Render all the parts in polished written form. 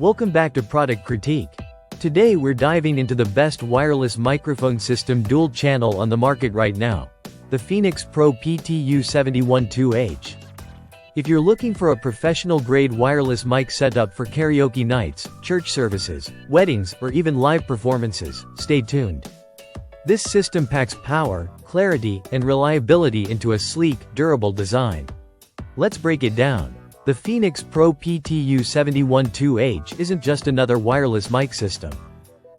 Welcome back to Product Critique. Today we're diving into the best wireless microphone system dual channel on the market right now, the Phenyx Pro PTU712H. If you're looking for a professional-grade wireless mic setup for karaoke nights, church services, weddings, or even live performances, stay tuned. This system packs power, clarity, and reliability into a sleek, durable design. Let's break it down. The Phenyx Pro PTU712H isn't just another wireless mic system.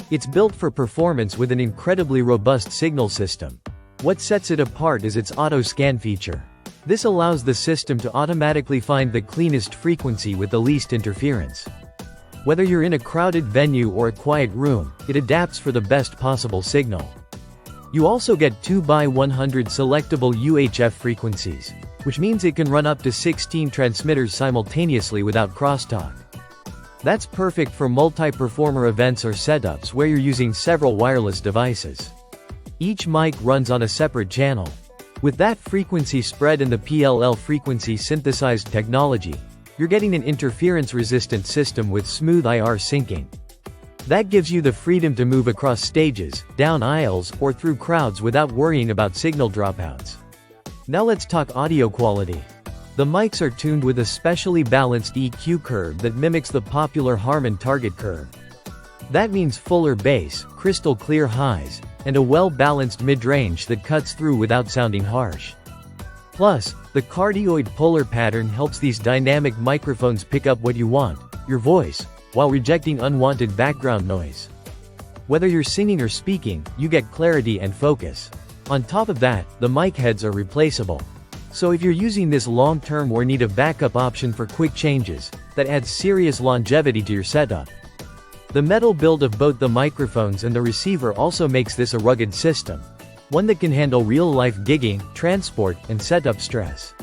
It's built for performance with an incredibly robust signal system. What sets it apart is its auto scan feature. This allows the system to automatically find the cleanest frequency with the least interference. Whether you're in a crowded venue or a quiet room, it adapts for the best possible signal. You also get 2x100 selectable UHF frequencies, which means it can run up to 16 transmitters simultaneously without crosstalk. That's perfect for multi-performer events or setups where you're using several wireless devices. Each mic runs on a separate channel. With that frequency spread and the PLL frequency synthesized technology, you're getting an interference-resistant system with smooth IR syncing. That gives you the freedom to move across stages, down aisles, or through crowds without worrying about signal dropouts. Now let's talk audio quality. The mics are tuned with a specially balanced EQ curve that mimics the popular Harman target curve. That means fuller bass, crystal clear highs, and a well-balanced mid-range that cuts through without sounding harsh. Plus, the cardioid polar pattern helps these dynamic microphones pick up what you want, your voice, while rejecting unwanted background noise. Whether you're singing or speaking, you get clarity and focus. On top of that, the mic heads are replaceable. So if you're using this long-term or need a backup option for quick changes, that adds serious longevity to your setup. The metal build of both the microphones and the receiver also makes this a rugged system. One that can handle real-life gigging, transport, and setup stress.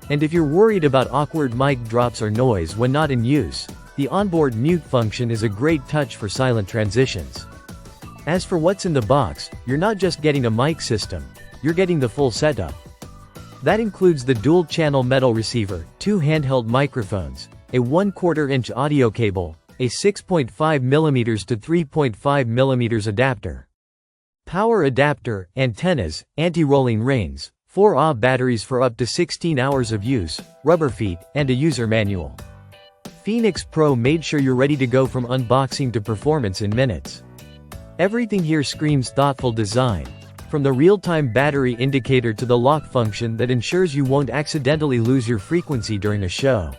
And if you're worried about awkward mic drops or noise when not in use, the onboard mute function is a great touch for silent transitions. As for what's in the box, you're not just getting a mic system, you're getting the full setup. That includes the dual-channel metal receiver, 2 handheld microphones, a 1/4 inch audio cable, a 6.5mm to 3.5mm adapter, power adapter, antennas, anti-rolling rings, 4 Ah batteries for up to 16 hours of use, rubber feet, and a user manual. Phenyx Pro made sure you're ready to go from unboxing to performance in minutes. Everything here screams thoughtful design, from the real-time battery indicator to the lock function that ensures you won't accidentally lose your frequency during a show.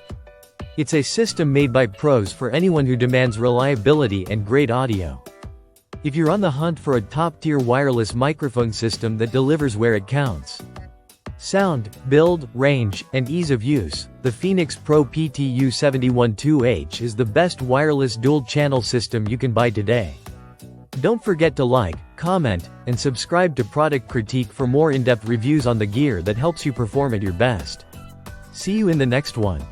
It's a system made by pros for anyone who demands reliability and great audio. If you're on the hunt for a top-tier wireless microphone system that delivers where it counts. Sound, build, range, and ease of use, the Phenyx Pro PTU712H is the best wireless dual-channel system you can buy today. Don't forget to like, comment, and subscribe to Product Critique for more in-depth reviews on the gear that helps you perform at your best. See you in the next one.